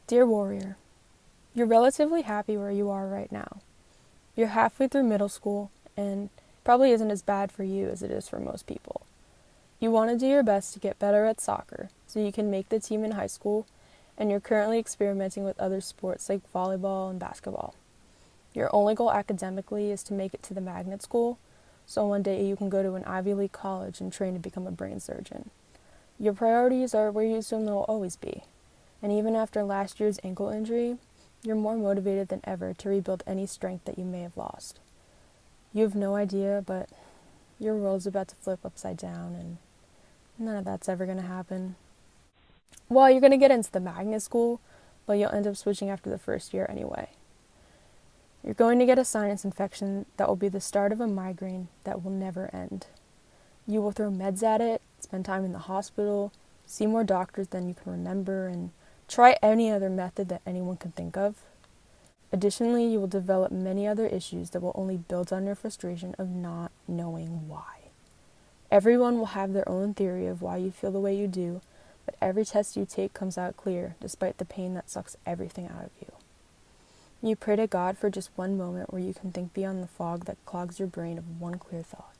Dear Warrior, you're relatively happy where you are right now. You're halfway through middle school, and probably isn't as bad for you as it is for most people. You want to do your best to get better at soccer so you can make the team in high school, and you're currently experimenting with other sports like volleyball and basketball. Your only goal academically is to make it to the magnet school, so one day you can go to an Ivy League college and train to become a brain surgeon. Your priorities are where you assume they'll always be, and even after last year's ankle injury, you're more motivated than ever to rebuild any strength that you may have lost. You have no idea, but your world's about to flip upside down, and none of that's ever going to happen. Well, you're going to get into the magnet school, but you'll end up switching after the first year anyway. You're going to get a sinus infection that will be the start of a migraine that will never end. You will throw meds at it, spend time in the hospital, see more doctors than you can remember, and try any other method that anyone can think of. Additionally, you will develop many other issues that will only build on your frustration of not knowing why. Everyone will have their own theory of why you feel the way you do, but every test you take comes out clear despite the pain that sucks everything out of you. You pray to God for just one moment where you can think beyond the fog that clogs your brain of one clear thought.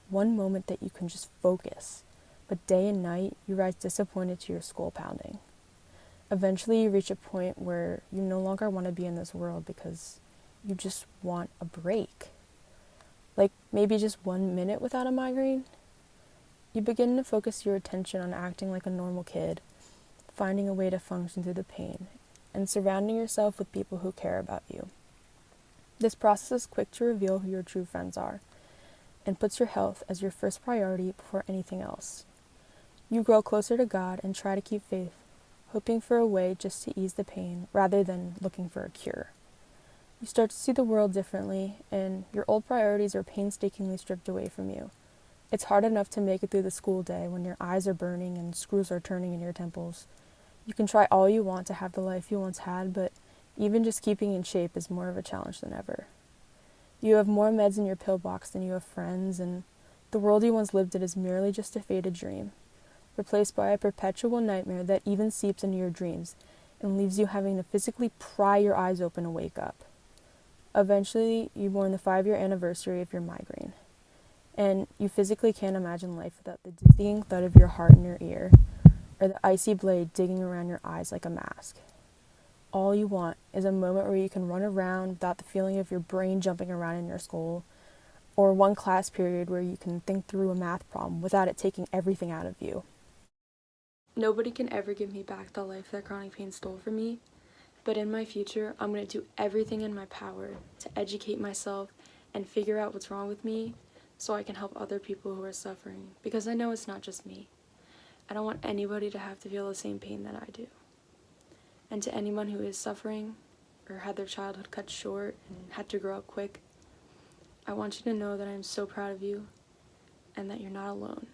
One moment that you can just focus, but day and night you rise disappointed to your skull pounding. Eventually you reach a point where you no longer want to be in this world because you just want a break. Like maybe just 1 minute without a migraine. You begin to focus your attention on acting like a normal kid, finding a way to function through the pain, and surrounding yourself with people who care about you. This process is quick to reveal who your true friends are, and puts your health as your first priority before anything else. You grow closer to God and try to keep faith, hoping for a way just to ease the pain rather than looking for a cure. You start to see the world differently, and your old priorities are painstakingly stripped away from you. It's hard enough to make it through the school day when your eyes are burning and screws are turning in your temples. You can try all you want to have the life you once had, but even just keeping in shape is more of a challenge than ever. You have more meds in your pillbox than you have friends, and the world you once lived in is merely just a faded dream, replaced by a perpetual nightmare that even seeps into your dreams and leaves you having to physically pry your eyes open to wake up. Eventually, you mourn the 5-year anniversary of your migraine, and you physically can't imagine life without the dizzying thud of your heart in your ear, or the icy blade digging around your eyes like a mask. All you want is a moment where you can run around without the feeling of your brain jumping around in your skull, or one class period where you can think through a math problem without it taking everything out of you. Nobody can ever give me back the life that chronic pain stole from me, but in my future, I'm going to do everything in my power to educate myself and figure out what's wrong with me so I can help other people who are suffering, because I know it's not just me. I don't want anybody to have to feel the same pain that I do. And to anyone who is suffering or had their childhood cut short and had to grow up quick, I want you to know that I am so proud of you and that you're not alone.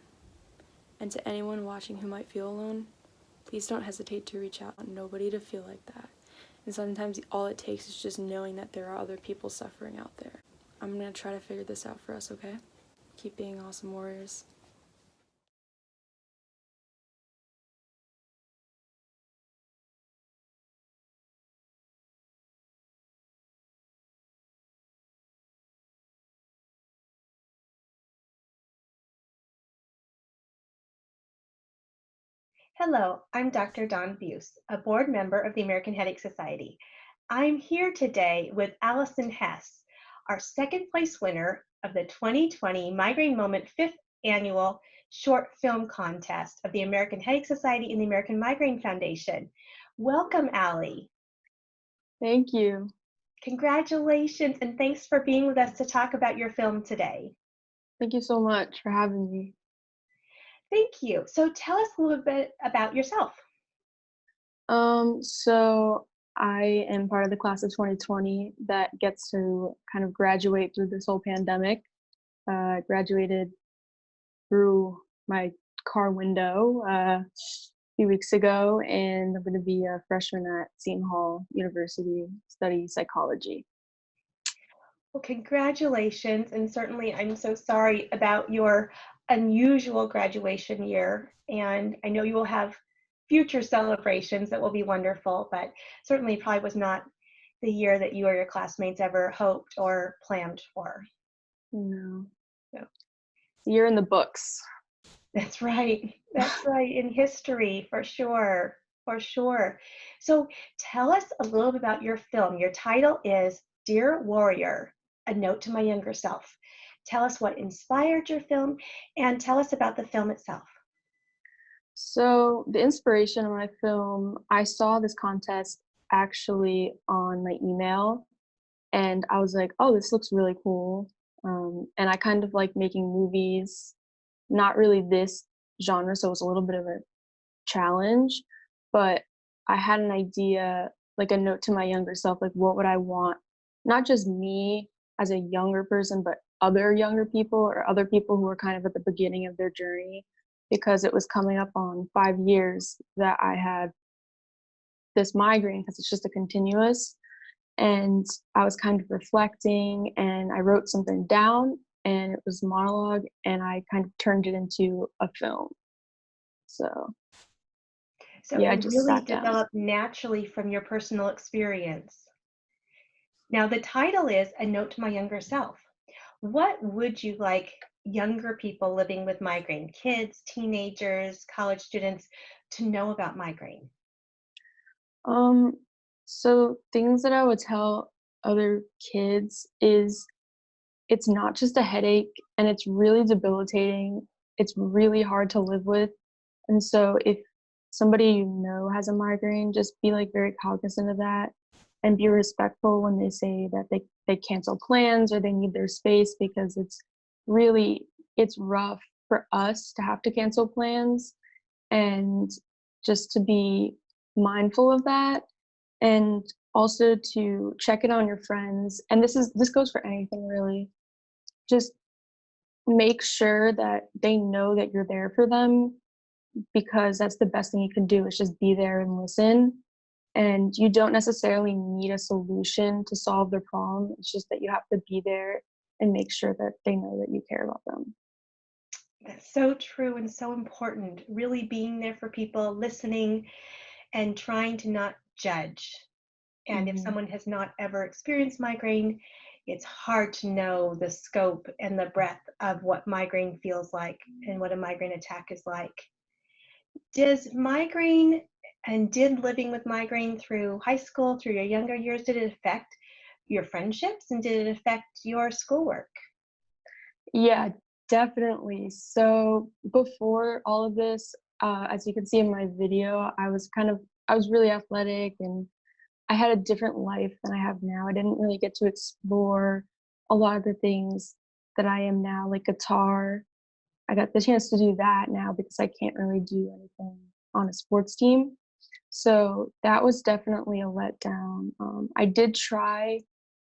And to anyone watching who might feel alone, please don't hesitate to reach out. I want nobody to feel like that. And sometimes all it takes is just knowing that there are other people suffering out there. I'm going to try to figure this out for us, okay? Keep being awesome warriors. Hello, I'm Dr. Dawn Buse, a board member of the American Headache Society. I'm here today with Allison Hess, our second place winner of the 2020 Migraine Moment 5th Annual Short Film Contest of the American Headache Society and the American Migraine Foundation. Welcome, Allie. Thank you. Congratulations, and thanks for being with us to talk about your film today. Thank you so much for having me. Thank you. So tell us a little bit about yourself. So I am part of the class of 2020 that gets to kind of graduate through this whole pandemic. Graduated through my car window a few weeks ago, and I'm going to be a freshman at Seton Hall University, study psychology. Well, congratulations, and certainly I'm so sorry about your unusual graduation year, and I know you will have future celebrations that will be wonderful, but certainly probably was not the year that you or your classmates ever hoped or planned for. No. So You're in the books. that's right. That's right. In history, for sure. For sure. So tell us a little bit about your film. Your title is Dear Warrior, A Note to My Younger Self. Tell us what inspired your film and tell us about the film itself. So the inspiration of my film, I saw this contest actually on my email, and I was like, oh, this looks really cool. And I kind of like making movies, not really this genre, so it was a little bit of a challenge, but I had an idea, like a note to my younger self, like what would I want, not just me as a younger person, but other younger people or other people who were kind of at the beginning of their journey, because it was coming up on 5 years that I had this migraine because it's just a continuous. And I was kind of reflecting and I wrote something down and it was a monologue and I kind of turned it into a film. So So yeah, I it just really sat down. developed naturally from your personal experience. Now, the title is A Note to My Younger Self. What would you like younger people living with migraine, kids, teenagers, college students, to know about migraine? Um, so things that I would tell other kids is it's not just a headache and it's really debilitating. It's really hard to live with. And so if somebody you know has a migraine, just be like very cognizant of that and be respectful when they say that they cancel plans or they need their space, because really it's rough for us to have to cancel plans, and just to be mindful of that, and also to check it on your friends. And this goes for anything really. Just make sure that they know that you're there for them, because that's the best thing you can do is just be there and listen. And you don't necessarily need a solution to solve their problem. It's just that you have to be there and make sure that they know that you care about them. That's so true and so important. Really being there for people, listening, and trying to not judge. And if Hmm. someone has not ever experienced migraine, it's hard to know the scope and the breadth of what migraine feels like and what a migraine attack is like. Did living with migraine through high school, through your younger years, did it affect your friendships and did it affect your schoolwork? Yeah, definitely. So before all of this, as you can see in my video, I was really athletic and I had a different life than I have now. I didn't really get to explore a lot of the things that I am now, like guitar. I got the chance to do that now because I can't really do anything on a sports team. So that was definitely a letdown. I did try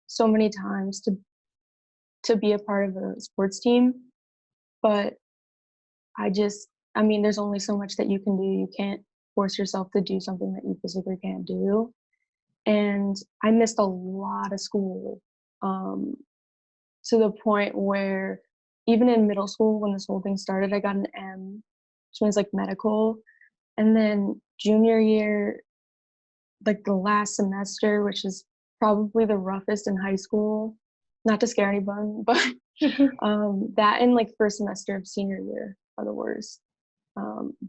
so many times to be a part of a sports team, but I mean, there's only so much that you can do. You can't force yourself to do something that you physically can't do. And I missed a lot of school, um, to the point where even in middle school, when this whole thing started, I got an M, which means like medical. And then junior year, like the last semester, which is probably the roughest in high school, not to scare anyone, but that and like first semester of senior year are the worst.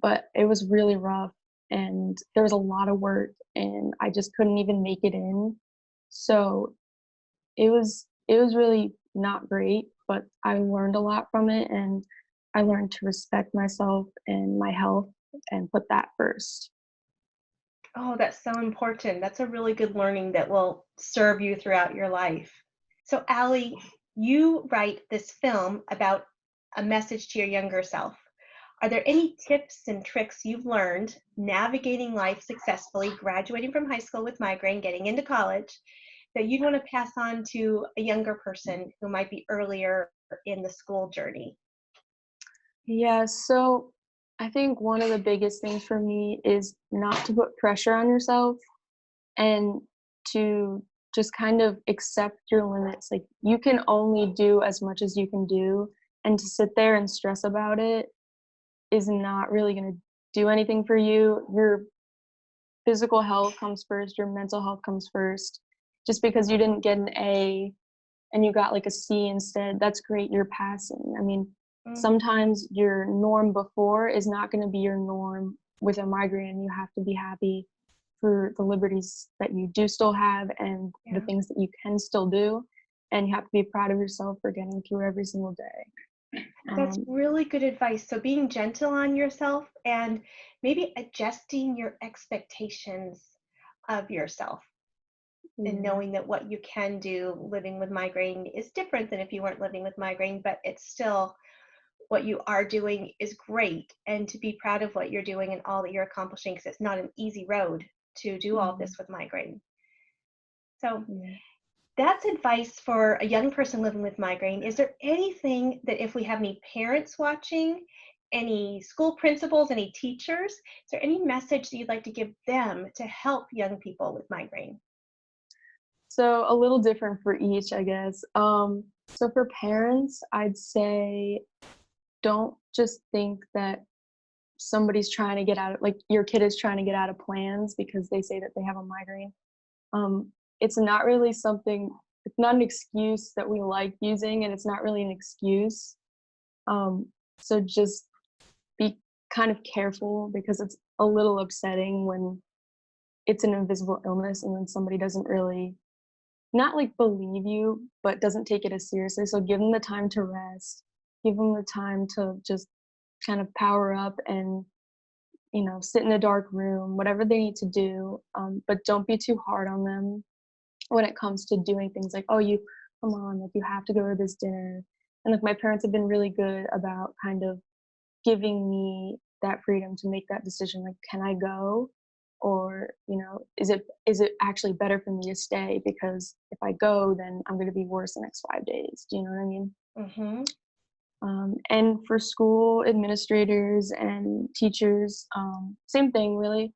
But it was really rough and there was a lot of work and I just couldn't even make it in. So it was really not great, but I learned a lot from it and I learned to respect myself and my health and put that first. Oh, that's so important. That's a really good learning that will serve you throughout your life. So, Allie, you write this film about a message to your younger self. Are there any tips and tricks you've learned navigating life successfully, graduating from high school with migraine, getting into college, that you'd want to pass on to a younger person who might be earlier in the school journey? Yeah, so I think one of the biggest things for me is not to put pressure on yourself and to just kind of accept your limits. Like you can only do as much as you can do, and to sit there and stress about it is not really going to do anything for you. physical health comes first, your mental health comes first. Just because you didn't get an A and you got like a C instead, that's great, you're passing. I mean, Mhm. sometimes your norm before is not going to be your norm with a migraine, and you have to be happy for the liberties that you do still have and the Yeah. things that you can still do. And you have to be proud of yourself for getting through every single day. That's Um, really good advice. So being gentle on yourself and maybe adjusting your expectations of yourself and yeah, knowing that what you can do living with migraine is different than if you weren't living with migraine, but it's still what you are doing is great. And to be proud of what you're doing and all that you're accomplishing, because it's not an easy road to do all yeah, this with migraine. So yeah. that's advice for a young person living with migraine. Is there anything that if we have any parents watching, any school principals, any teachers, is there any message that you'd like to give them to help young people with migraine? So a little different for each, I guess. So for parents, I'd say don't just think that somebody's trying to get out of, like, your kid is trying to get out of plans because they say that they have a migraine. Um, it's not really something, it's not an excuse that we like using, and it's not really an excuse. Um, so just be kind of careful because it's a little upsetting when it's an invisible illness and then somebody doesn't really, not like believe you, but doesn't take it as seriously. So give them the time to rest, give them the time to just kind of power up and, sit in a dark room, whatever they need to do. But don't be too hard on them when it comes to doing things like, oh, you come on, like you have to go to this dinner. And like my parents have been really good about kind of giving me that freedom to make that decision. Like, can I go? Or, is it actually better for me to stay? Because if I go, then I'm gonna be worse the next 5 days. Do you know what I mean? Mm-hmm. And for school administrators and teachers, same thing really.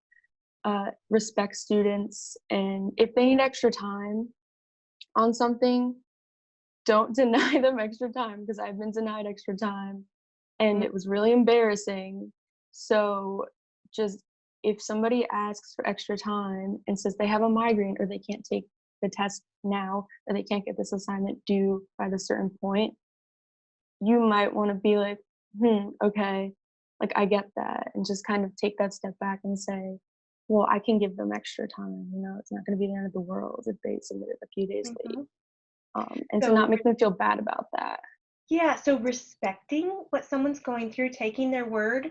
Respect students, and if they need extra time on something, don't deny them extra time, because I've been denied extra time and it was really embarrassing. So just, if somebody asks for extra time and says they have a migraine or they can't take the test now or they can't get this assignment due by the certain point, you might want to be like, okay, like I get that, and just kind of take that step back and say, well, I can give them extra time. It's not going to be the end of the world if they submit it a few days late. Mm-hmm. And to So not make them feel bad about that. yeah, so respecting what someone's going through, taking their word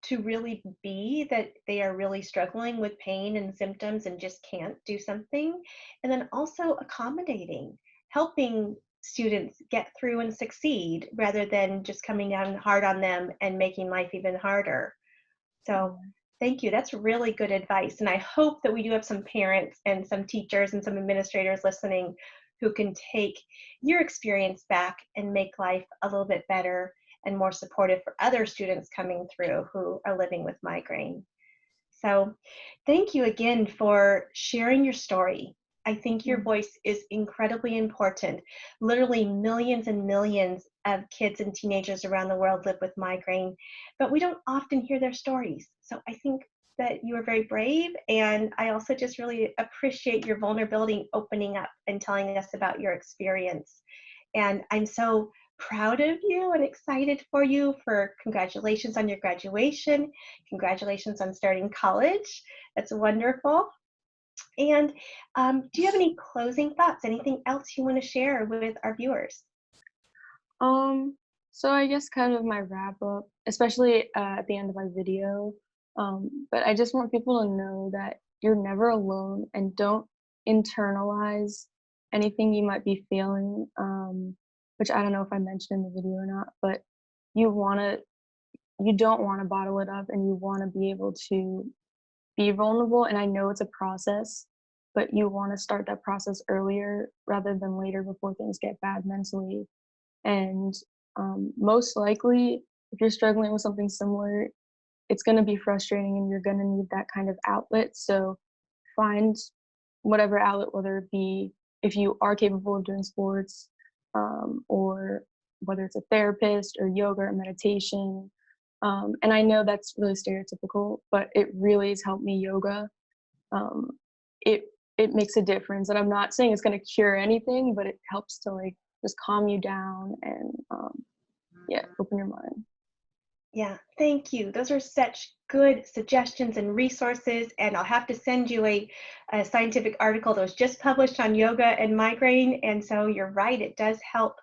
to really be that they are really struggling with pain and symptoms and just can't do something. And then also accommodating, helping students get through and succeed rather than just coming down hard on them and making life even harder. So Yeah. thank you. That's really good advice. And I hope that we do have some parents and some teachers and some administrators listening who can take your experience back and make life a little bit better and more supportive for other students coming through who are living with migraine. So, thank you again for sharing your story. I think your Mm. voice is incredibly important. Literally, millions and millions of kids and teenagers around the world live with migraine, but we don't often hear their stories. So, I think that you are very brave, and I also just really appreciate your vulnerability opening up and telling us about your experience. And I'm so proud of you and excited for you. For congratulations on your graduation. Congratulations on starting college. That's wonderful. And do you have any closing thoughts? Anything else you want to share with our viewers? Um, so I guess kind of my wrap up, especially at the end of my video. But I just want people to know that you're never alone, and don't internalize anything you might be feeling. Which I don't know if I mentioned in the video or not, but you wanna you don't want to bottle it up, and you want to be able to be vulnerable. And I know it's a process, but you want to start that process earlier rather than later before things get bad mentally. And most likely, if you're struggling with something similar, it's going to be frustrating and you're going to need that kind of outlet. So find whatever outlet, whether it be if you are capable of doing sports, or whether it's a therapist or yoga or meditation. And I know that's really stereotypical, but it really has helped me, yoga. it it makes a difference. And I'm not saying it's going to cure anything, but it helps to like just calm you down and yeah, open your mind. Yeah, thank you. Those are such good suggestions and resources. And I'll have to send you a scientific article that was just published on yoga and migraine. And so you're right, it does help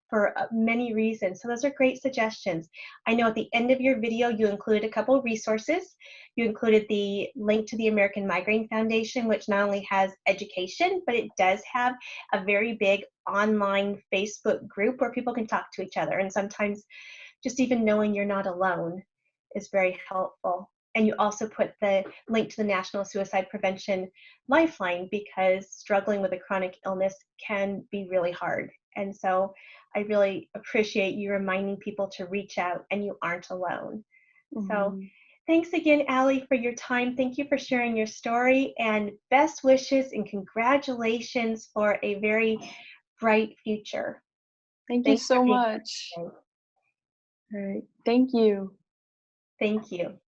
for many reasons. So those are great suggestions. I know at the end of your video, you included a couple of resources. You included the link to the American Migraine Foundation, which not only has education, but it does have a very big online Facebook group where people can talk to each other. And sometimes just even knowing you're not alone is very helpful. And you also put the link to the National Suicide Prevention Lifeline, because struggling with a chronic illness can be really hard. And so I really appreciate you reminding people to reach out, and you aren't alone. So Mhm. thanks again, Allie, for your time. Thank you for sharing your story, and best wishes and congratulations for a very bright future. Thank you Thanks for so being much. here today. All right. Thank you. Thank you.